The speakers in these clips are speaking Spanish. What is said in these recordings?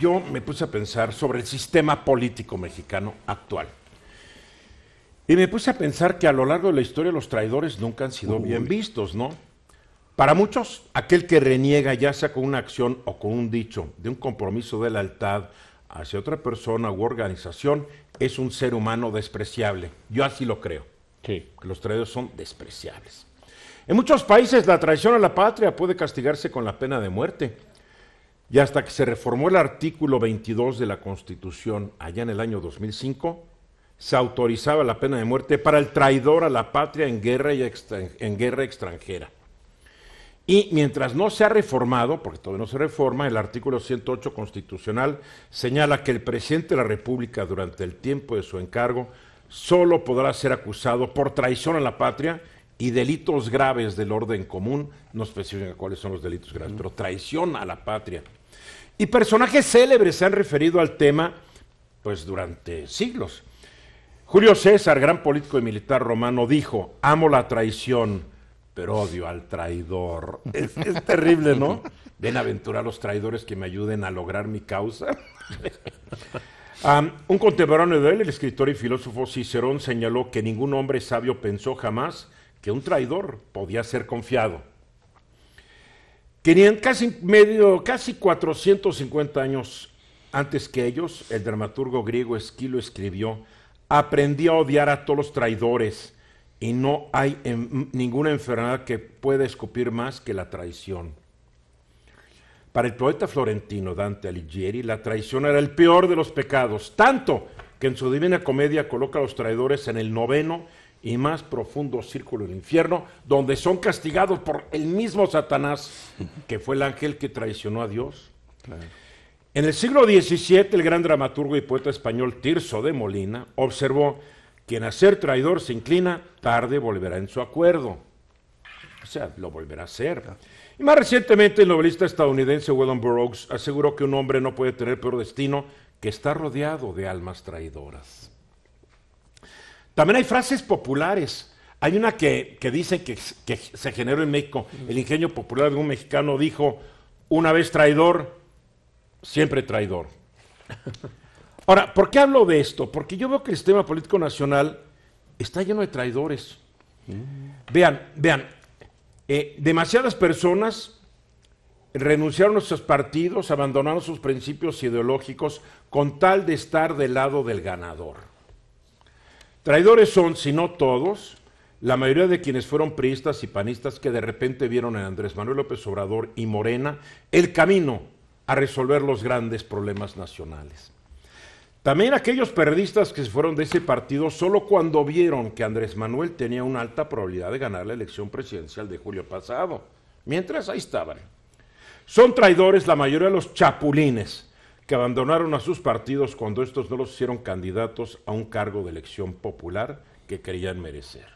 yo me puse a pensar sobre el sistema político mexicano actual. Y me puse a pensar que a lo largo de la historia los traidores nunca han sido bien vistos, ¿no? Para muchos, aquel que reniega, ya sea con una acción o con un dicho, de un compromiso de lealtad hacia otra persona u organización, es un ser humano despreciable. Yo así lo creo. Sí. Que los traidores son despreciables. En muchos países la traición a la patria puede castigarse con la pena de muerte. Y hasta que se reformó el artículo 22 de la Constitución allá en el año 2005, se autorizaba la pena de muerte para el traidor a la patria en guerra extranjera. Y mientras no se ha reformado, porque todavía no se reforma, el artículo 108 constitucional señala que el presidente de la República durante el tiempo de su encargo solo podrá ser acusado por traición a la patria y delitos graves del orden común, no especifica cuáles son los delitos graves, pero traición a la patria. Y personajes célebres se han referido al tema pues durante siglos. Julio César, gran político y militar romano, dijo: amo la traición, pero odio al traidor. Es terrible, ¿no? Bienaventurar a los traidores que me ayuden a lograr mi causa. Un contemporáneo de él, el escritor y filósofo Cicerón, señaló que ningún hombre sabio pensó jamás que un traidor podía ser confiado. Casi 450 años antes que ellos, el dramaturgo griego Esquilo escribió: aprendí a odiar a todos los traidores, y no hay ninguna enfermedad que pueda escupir más que la traición. Para el poeta florentino Dante Alighieri, la traición era el peor de los pecados, tanto que en su Divina Comedia coloca a los traidores en el 9º y más profundo círculo del infierno, donde son castigados por el mismo Satanás, que fue el ángel que traicionó a Dios. Claro. En el siglo XVII, el gran dramaturgo y poeta español Tirso de Molina observó: quien a ser traidor se inclina, tarde volverá en su acuerdo. O sea, lo volverá a hacer. Y más recientemente, el novelista estadounidense William Burroughs aseguró que un hombre no puede tener peor destino que estar rodeado de almas traidoras. También hay frases populares. Hay una que dice que se generó en México. El ingenio popular de un mexicano dijo: una vez traidor, siempre traidor. Ahora, ¿por qué hablo de esto? Porque yo veo que el sistema político nacional está lleno de traidores. Vean, demasiadas personas renunciaron a sus partidos, abandonaron sus principios ideológicos con tal de estar del lado del ganador. Traidores son, si no todos, la mayoría de quienes fueron priistas y panistas que de repente vieron en Andrés Manuel López Obrador y Morena el camino a resolver los grandes problemas nacionales. También aquellos periodistas que se fueron de ese partido solo cuando vieron que Andrés Manuel tenía una alta probabilidad de ganar la elección presidencial de julio pasado. Mientras, ahí estaban. Son traidores la mayoría de los chapulines que abandonaron a sus partidos cuando estos no los hicieron candidatos a un cargo de elección popular que creían merecer.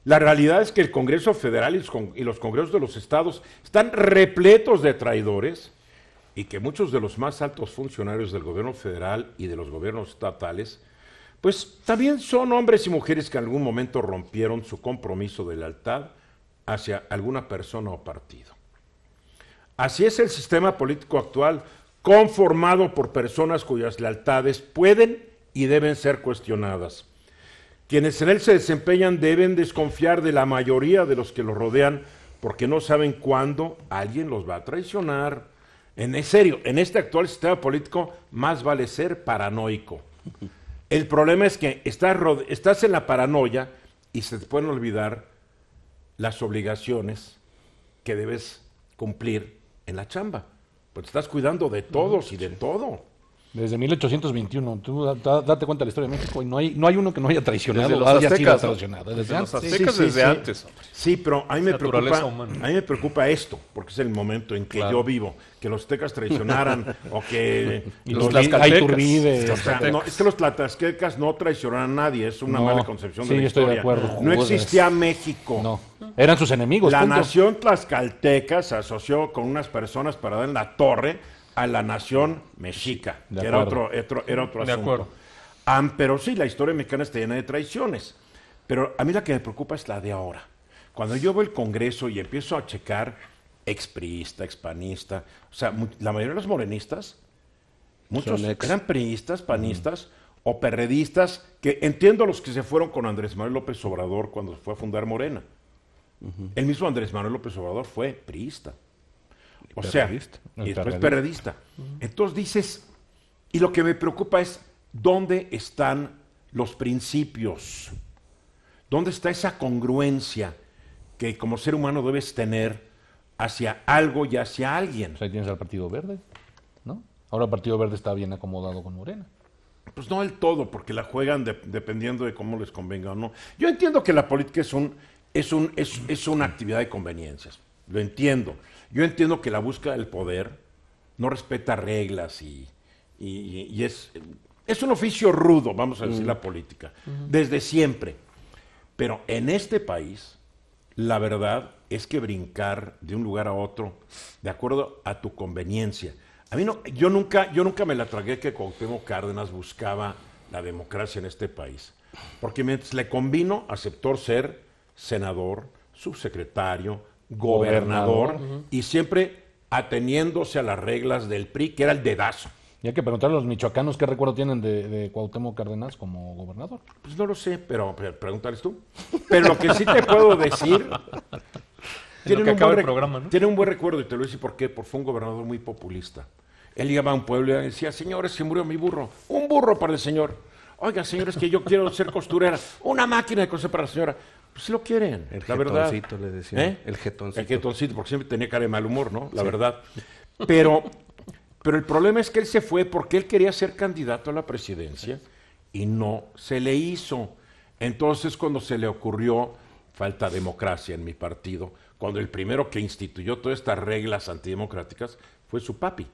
La realidad es que el Congreso Federal y los congresos de los estados están repletos de traidores, y que muchos de los más altos funcionarios del gobierno federal y de los gobiernos estatales, pues también son hombres y mujeres que en algún momento rompieron su compromiso de lealtad hacia alguna persona o partido. Así es el sistema político actual, conformado por personas cuyas lealtades pueden y deben ser cuestionadas. Quienes en él se desempeñan deben desconfiar de la mayoría de los que los rodean, porque no saben cuándo alguien los va a traicionar. En serio, en este actual sistema político más vale ser paranoico. El problema es que estás en la paranoia y se te pueden olvidar las obligaciones que debes cumplir en la chamba. Pues estás cuidando de todos y de todo. Desde 1821, tú date cuenta de la historia de México y no hay uno que no haya traicionado. Desde los aztecas, ¿no? Traicionado. Desde los aztecas, desde antes. Sí, pero a mí me preocupa esto, porque es el momento en que yo vivo, que los aztecas traicionaran o que los Iturbide. O sea, no, es que los tlaxcaltecas no traicionaron a nadie, es una mala concepción de la historia. Sí, estoy de acuerdo. No existía México. No, eran sus enemigos. La nación tlaxcalteca se asoció con unas personas para dar en la torre a la nación mexica, que era otro asunto. Pero sí, la historia mexicana está llena de traiciones. Pero a mí la que me preocupa es la de ahora. Cuando yo veo el Congreso y empiezo a checar expriista, expanista, o sea, la mayoría de los morenistas Muchos eran priistas, panistas o perredistas, que entiendo a los que se fueron con Andrés Manuel López Obrador cuando fue a fundar Morena. El mismo Andrés Manuel López Obrador fue priista. O sea, y después perredista. Entonces dices, y lo que me preocupa es, ¿dónde están los principios? ¿Dónde está esa congruencia que como ser humano debes tener hacia algo y hacia alguien? Pues ahí tienes al Partido Verde, ¿no? Ahora el Partido Verde está bien acomodado con Morena. Pues no del todo, porque la juegan dependiendo de cómo les convenga o no. Yo entiendo que la política es una actividad de conveniencias, lo entiendo. Yo entiendo que la búsqueda del poder no respeta reglas y es un oficio rudo, vamos a decir, la política, desde siempre. Pero en este país, la verdad es que brincar de un lugar a otro, de acuerdo a tu conveniencia. A mí no, yo nunca me la tragué que Cuauhtémoc Cárdenas buscaba la democracia en este país. Porque mientras le convino, aceptó ser senador, subsecretario, gobernador, y siempre ateniéndose a las reglas del PRI, que era el dedazo. Y hay que preguntarle a los michoacanos qué recuerdo tienen de Cuauhtémoc Cárdenas como gobernador. Pues no lo sé, pero pregúntales tú. Pero lo que sí te puedo decir... Tiene un buen recuerdo, y te lo voy a decir por qué. Porque fue un gobernador muy populista. Él llegaba a un pueblo y decía, señores, se murió mi burro. Un burro para el señor. Oiga, señores, que yo quiero ser costurera. Una máquina de coser para la señora. Pues si lo quieren, la verdad. El jetoncito, le decía. El jetoncito. El jetoncito, porque siempre tenía cara de mal humor, ¿no? La verdad. Pero el problema es que él se fue porque él quería ser candidato a la presidencia y no se le hizo. Entonces, cuando se le ocurrió, falta democracia en mi partido, cuando el primero que instituyó todas estas reglas antidemocráticas fue su papi.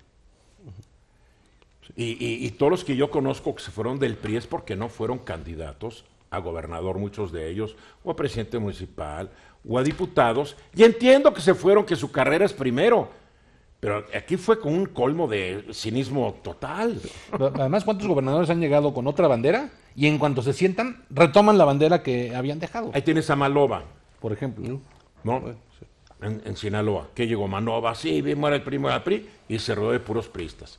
Y todos los que yo conozco que se fueron del PRI es porque no fueron candidatos a gobernador, muchos de ellos, o a presidente municipal, o a diputados. Y entiendo que se fueron, que su carrera es primero, pero aquí fue con un colmo de cinismo total. Además, ¿cuántos gobernadores han llegado con otra bandera y en cuanto se sientan, retoman la bandera que habían dejado? Ahí tienes a Maloba, por ejemplo. ¿No? En Sinaloa, que llegó Manova, sí, bien, muera el PRI, y se rodeó de puros priistas.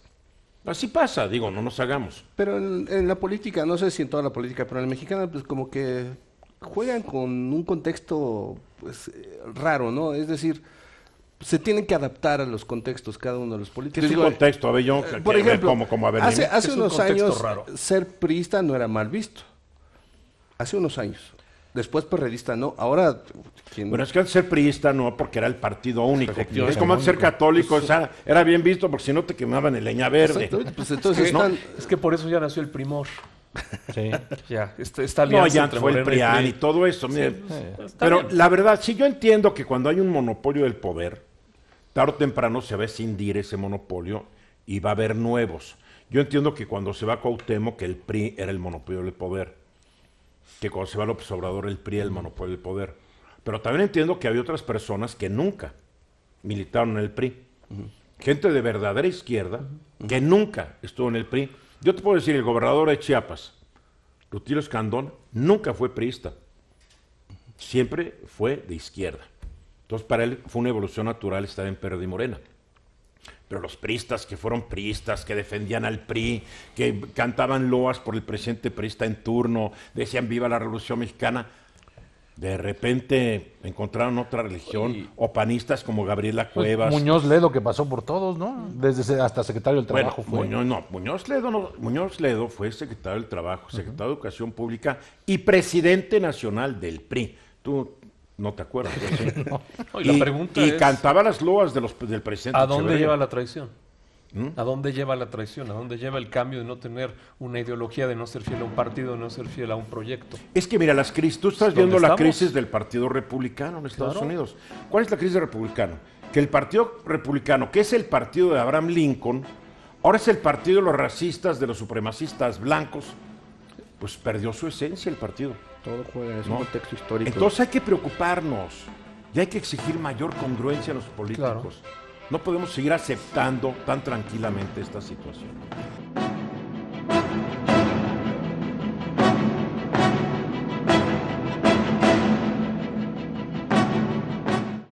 Así pasa, digo, no nos hagamos. Pero en la política, no sé si en toda la política, pero en la mexicana, pues como que juegan con un contexto, pues, raro, ¿no? Es decir, se tienen que adaptar a los contextos cada uno de los políticos. ¿Qué es un contexto? A ver, yo, por ejemplo, como hace unos años ser priista no era mal visto. Hace unos años. Después perredista no. Ahora... Bueno, es que antes ser priista no, porque era el partido único. Es como antes ser católico, era bien visto porque si no te quemaban el leña verde. Pues entonces es que por eso ya nació el Primor. Sí. Ya, esta alianza ya fue el PRIAN y todo eso. Mire, pero bien. La verdad, sí, yo entiendo que cuando hay un monopolio del poder, tarde o temprano se va a escindir ese monopolio y va a haber nuevos. Yo entiendo que cuando se va Cuauhtémoc, que el PRI era el monopolio del poder, que cuando se va López Obrador, el PRI era el monopolio del poder. Pero también entiendo que había otras personas que nunca militaron en el PRI. Gente de verdadera izquierda que nunca estuvo en el PRI. Yo te puedo decir, el gobernador de Chiapas, Rutilio Escandón, nunca fue priista. Siempre fue de izquierda. Entonces, para él fue una evolución natural estar en PRD y Morena. Pero los priistas que fueron priistas, que defendían al PRI, que cantaban loas por el presidente priista en turno, decían viva la Revolución Mexicana, de repente encontraron otra religión, o panistas como Gabriela Cuevas. Muñoz Ledo, que pasó por todos, ¿no? Desde hasta secretario del Trabajo fue. Muñoz Ledo fue secretario del Trabajo, secretario de Educación Pública y presidente nacional del PRI. Tú no te acuerdas. No, y la pregunta es, cantaba las loas del presidente. ¿A dónde lleva la traición? ¿A dónde lleva la traición? ¿A dónde lleva el cambio de no tener una ideología, de no ser fiel a un partido, de no ser fiel a un proyecto? Es que mira, tú estás viendo la crisis del Partido Republicano en Estados Unidos. ¿Cuál es la crisis republicana? Que el Partido Republicano, que es el partido de Abraham Lincoln, ahora es el partido de los racistas, de los supremacistas blancos, pues perdió su esencia el partido. Todo juega en un contexto histórico. Entonces hay que preocuparnos y hay que exigir mayor congruencia a los políticos. Claro. No podemos seguir aceptando tan tranquilamente esta situación.